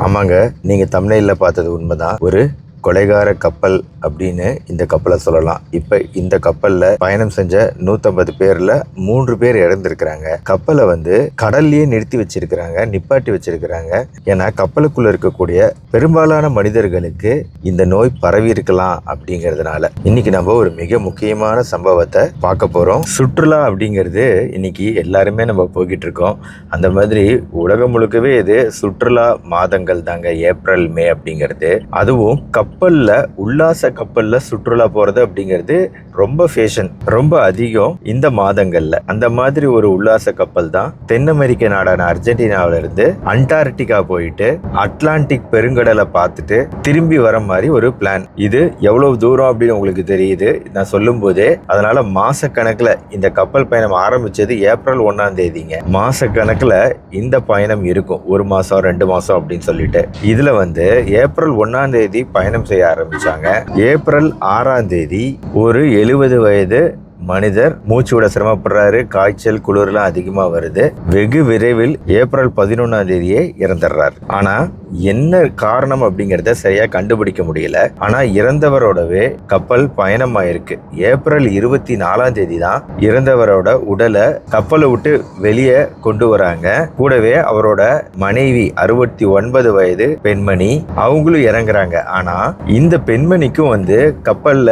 ஆமாங்க, நீங்கள் தம்ப்நெயில்ல பார்த்தது உண்மைதான். ஒரு கொலைகார கப்பல் அப்படின்னு இந்த கப்பலை சொல்லலாம். இப்போ இந்த கப்பலில் பயணம் செஞ்ச 150 பேரில் 3 பேர் இறந்துருக்கிறாங்க. கப்பலை கடல்லையே நிப்பாட்டி வச்சிருக்கிறாங்க. ஏன்னா கப்பலுக்குள்ள இருக்கக்கூடிய பெரும்பாலான மனிதர்களுக்கு இந்த நோய் பரவி இருக்கலாம் அப்படிங்கிறதுனால. இன்னைக்கு நம்ம ஒரு மிக முக்கியமான சம்பவத்தை பார்க்க போறோம். சுற்றுலா அப்படிங்கிறது இன்னைக்கு எல்லாருமே நம்ம போய்கிட்டு இருக்கோம். அந்த மாதிரி உலகம் முழுக்கவே இது சுற்றுலா மாதங்கள் தாங்க, ஏப்ரல் மே அப்படிங்கிறது. அதுவும் உல்லாச கப்பல்ல சுற்றுலா போறது அப்படிங்கிறது ரொம்ப ஃபேஷன், ரொம்ப அதிகம் இந்த மாதங்கள்ல. அந்த மாதிரி ஒரு உல்லாச கப்பல் தான் தென் அமெரிக்க நாடான அர்ஜென்டினாவில இருந்து அண்டார்டிகா போயிட்டு அட்லாண்டிக் பெருங்கடலை பார்த்துட்டு திரும்பி வர மாதிரி ஒரு பிளான். இது எவ்வளவு தூரம் அப்படின்னு உங்களுக்கு தெரியுது நான் சொல்லும் போதே. அதனால மாச கணக்குல இந்த கப்பல் பயணம் ஆரம்பிச்சது ஏப்ரல் 1ஆம் தேதிங்க. மாச கணக்குல இந்த பயணம் இருக்கும், 1 மாசம் 2 மாசம் அப்படின்னு சொல்லிட்டு. இதுல ஏப்ரல் 1ஆம் தேதி பயணம் செய்ய ஆரம்பிச்சாங்க. ஏப்ரல் 6ஆம் தேதி ஒரு 70 வயது மனிதர் மூச்சு விட சிரமப்படுறாரு. காய்ச்சல் குளிர்லாம் அதிகமா வருது. வெகு விரைவில் ஏப்ரல் 11ஆம் தேதியே இறந்துடுறாரு. ஆனா என்ன காரணம் அப்படிங்கறத சரியா கண்டுபிடிக்க முடியல. ஆனா இறந்தவரோடவே கப்பல் பயணமாயிருக்கு. ஏப்ரல் 24ஆம் தேதி தான் இறந்தவரோட உடலை கப்பலை விட்டு வெளியே கொண்டு வராங்க. கூடவே அவரோட மனைவி 69 வயது பெண்மணி அவங்களும் இறங்குறாங்க. ஆனா இந்த பெண்மணிக்கும் கப்பல்ல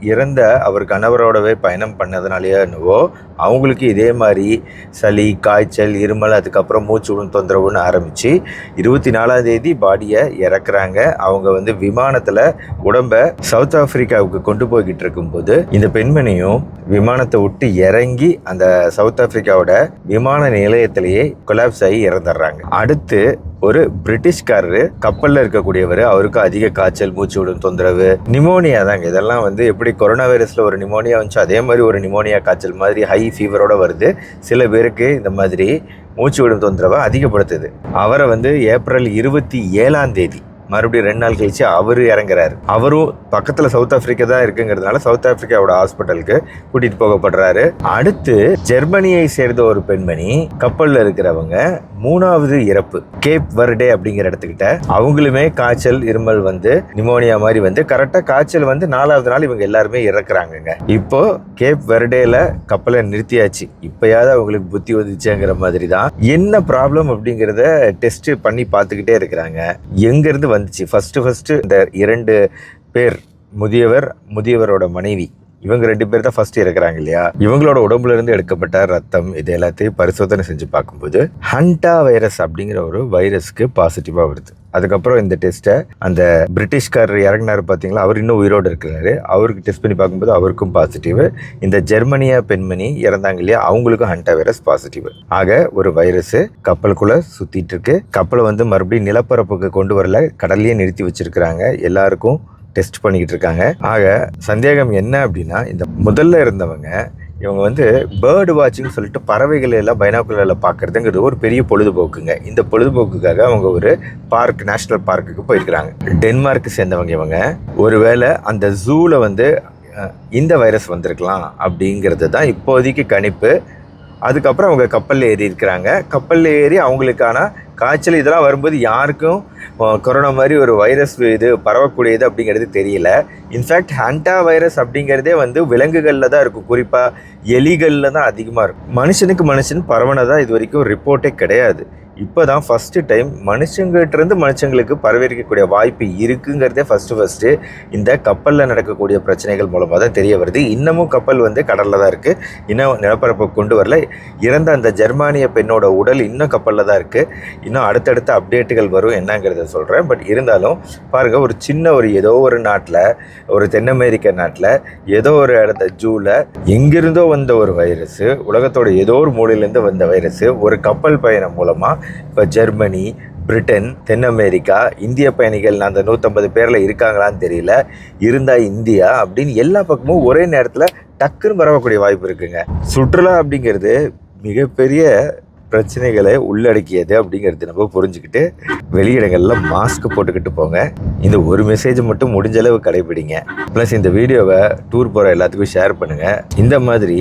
இறந்த அவர் கணவரோடவே பயணம் பண்ணதுனாலேயோ என்னவோ அவங்களுக்கு இதே மாதிரி சளி, காய்ச்சல், இருமல், அதுக்கப்புறம் மூச்சு விடும் தொந்தரவுன்னு ஆரம்பித்து 24ஆம் தேதி பாடியை இறக்குறாங்க. அவங்க விமானத்தில் உடம்பை சவுத் ஆப்பிரிக்காவுக்கு கொண்டு போய்கிட்டு இருக்கும்போது இந்த பெண்மணியும் விமானத்தை விட்டு இறங்கி அந்த சவுத் ஆப்பிரிக்காவோட விமான நிலையத்திலேயே கொலாப்ஸ் ஆகி இறந்துடுறாங்க. அடுத்து ஒரு பிரிட்டிஷ்காரரு கப்பல்ல இருக்கக்கூடியவர், அவருக்கு அதிக காய்ச்சல், மூச்சு விடும் தொந்தரவு, நிமோனியா தாங்க. இதெல்லாம் எப்படி கொரோனா வைரஸ்ல ஒரு நிமோனியா வந்துச்சு அதே மாதிரி ஒரு நிமோனியா காய்ச்சல் மாதிரி ஹை ஃபீவரோட வருது. சில பேருக்கு இந்த மாதிரி மூச்சு விடும் தொந்தரவை அதிகப்படுத்துது. அவரை ஏப்ரல் 27ஆம் தேதி மறுபடியும் 2 நாள் கழிச்சு அவரு இறங்குறாரு. அவரும் பக்கத்துல சவுத் ஆப்பிரிக்கா தான் இருக்குங்கிறதுனால சவுத் ஆப்பிரிக்காவோட ஹாஸ்பிட்டலுக்கு கூட்டிட்டு போகப்படுறாரு. அடுத்து ஜெர்மனியை சேர்ந்த ஒரு பெண்மணி கப்பல்ல இருக்கிறவங்க 3வது இறப்பு. கேப் வர்டே அப்படிங்கிற இடத்துக்கிட்ட அவங்களுமே காய்ச்சல், இருமல் நிமோனியா மாதிரி கரெக்டா காய்ச்சல் 4வது நாள் இவங்க எல்லாருமே இறக்குறாங்க. இப்போ கேப் வர்டேல கப்பலை நிறுத்தியாச்சு. இப்பயாவது அவங்களுக்கு புத்தி வந்துச்சுங்கிற மாதிரி தான். என்ன ப்ராப்ளம் அப்படிங்கிறத டெஸ்ட் பண்ணி பார்த்துக்கிட்டே இருக்கிறாங்க. எங்க இருந்து வந்துச்சு ஃபர்ஸ்ட் இந்த 2 பேர், முதியவரோட மனைவி, இவங்க 2 பேர் தான் ஃபர்ஸ்ட் இறக்குறாங்க இல்லையா. இவங்களோட உடம்புல இருந்து எடுக்கப்பட்ட ரத்தம் இது எல்லாத்தையும் பரிசோதனை செஞ்சு பார்க்கும்போது ஹண்டா வைரஸ் அப்படிங்கிற ஒரு வைரஸ்க்கு பாசிட்டிவா வருது. அதுக்கப்புறம் இந்த டெஸ்ட்டை அந்த பிரிட்டிஷ்காரர் இறங்கினாரு பார்த்தீங்களா, அவர் இன்னும் உயிரோடு இருக்கிறாரு. அவருக்கு டெஸ்ட் பண்ணி பார்க்கும்போது அவருக்கும் பாசிட்டிவ். இந்த ஜெர்மனியா பெண்மணி இறந்தாங்க இல்லையா, அவங்களுக்கும் ஹண்டா வைரஸ் பாசிட்டிவ். ஆக ஒரு வைரஸ் கப்பலுக்குள்ள சுத்திட்டு இருக்கு. கப்பலை மறுபடியும் நிலப்பரப்புக்கு கொண்டு வரல, கடல்லையே நிறுத்தி வச்சிருக்கிறாங்க. எல்லாருக்கும் டெஸ்ட் பண்ணிக்கிட்டு இருக்காங்க. ஆக சந்தேகம் என்ன அப்படின்னா, இந்த முதல்ல இருந்தவங்க இவங்க பேர்டு வாட்சிங் சொல்லிட்டு பறவைகள் எல்லாம் பைனாக்குலரில் பார்க்கறதுங்கிறது ஒரு பெரிய பொழுதுபோக்குங்க. இந்த பொழுதுபோக்குக்காக அவங்க ஒரு பார்க், நேஷனல் பார்க்குக்கு போயிருக்கிறாங்க. டென்மார்க்கு சேர்ந்தவங்க இவங்க. ஒருவேளை அந்த ஜூவில் இந்த வைரஸ் வந்திருக்கலாம் அப்படிங்கிறது தான் இப்போதைக்கு கணிப்பு. அதுக்கப்புறம் அவங்க கப்பலில் ஏறி இருக்கிறாங்க. கப்பலில் ஏறி அவங்களுக்கான காய்ச்சல் இதெல்லாம் வரும்போது யாருக்கும் கொரோனா மாதிரி ஒரு வைரஸ் இது பரவக்கூடியது அப்படிங்கிறது தெரியல. இன்ஃபேக்ட் ஹண்டா வைரஸ் அப்படிங்கிறதே விலங்குகளில் தான் இருக்கும், குறிப்பாக எலிகளில் தான் அதிகமாக இருக்கும். மனுஷன் பரவனதாக இது வரைக்கும் ரிப்போர்ட்டே கிடையாது. இப்போ தான் ஃபஸ்ட்டு டைம் மனுஷங்கிட்டேருந்து மனுஷங்களுக்கு பரவிருக்கக்கூடிய வாய்ப்பு இருக்குங்கிறதே ஃபஸ்ட்டு இந்த கப்பலில் நடக்கக்கூடிய பிரச்சனைகள் மூலமாக தான் தெரிய வருது. இன்னமும் கப்பல் கடலில் தான் இருக்குது, இன்னும் நிலப்பரப்பை கொண்டு வரல. இறந்த அந்த ஜெர்மானிய பெண்ணோட உடல் இன்னும் கப்பலில் தான் இருக்குது. இன்னும் அடுத்தடுத்த அப்டேட்டுகள் வரும் என்னங்கிறத சொல்கிறேன். பட் இருந்தாலும் பாருங்கள், ஒரு சின்ன ஏதோ ஒரு நாட்டில், ஒரு தென் அமெரிக்க நாட்டில் ஏதோ ஒரு இடத்த ஜூவில் எங்கிருந்தோ வந்த ஒரு வைரஸ், உலகத்தோட ஏதோ ஒரு மூலையிலேருந்து வந்த வைரஸ் ஒரு கப்பல் பயணம் மூலமாக இப்போ ஜெர்மனி, பிரிட்டன், தென் அமெரிக்கா, இந்திய பயணிகள் அந்த 150 பேரில் இருக்காங்களான்னு தெரியல, இருந்தால் இந்தியா அப்படின்னு எல்லா பக்கமும் ஒரே நேரத்தில் டக்குன்னு பரவக்கூடிய வாய்ப்பு இருக்குங்க. சுற்றுலா அப்படிங்கிறது மிகப்பெரிய பிரச்சனைகளை உள்ளடக்கியது அப்படிங்கிறது நம்ம புரிஞ்சுக்கிட்டு வெளியிடங்கள்ல மாஸ்க் போட்டுக்கிட்டு போங்க. இந்த ஒரு மெசேஜ் மட்டும் முடிஞ்ச அளவு கடைபிடிங்க. ப்ளஸ் இந்த வீடியோவை டூர் போகிற எல்லாத்துக்கும் ஷேர் பண்ணுங்கள். இந்த மாதிரி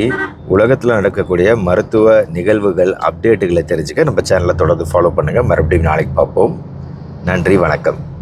உலகத்தில் நடக்கக்கூடிய மருத்துவ நிகழ்வுகள், அப்டேட்டுகளை தெரிஞ்சுக்க நம்ம சேனலை தொடர்ந்து ஃபாலோ பண்ணுங்கள். மறுபடியும் நாளைக்கு பார்ப்போம். நன்றி, வணக்கம்.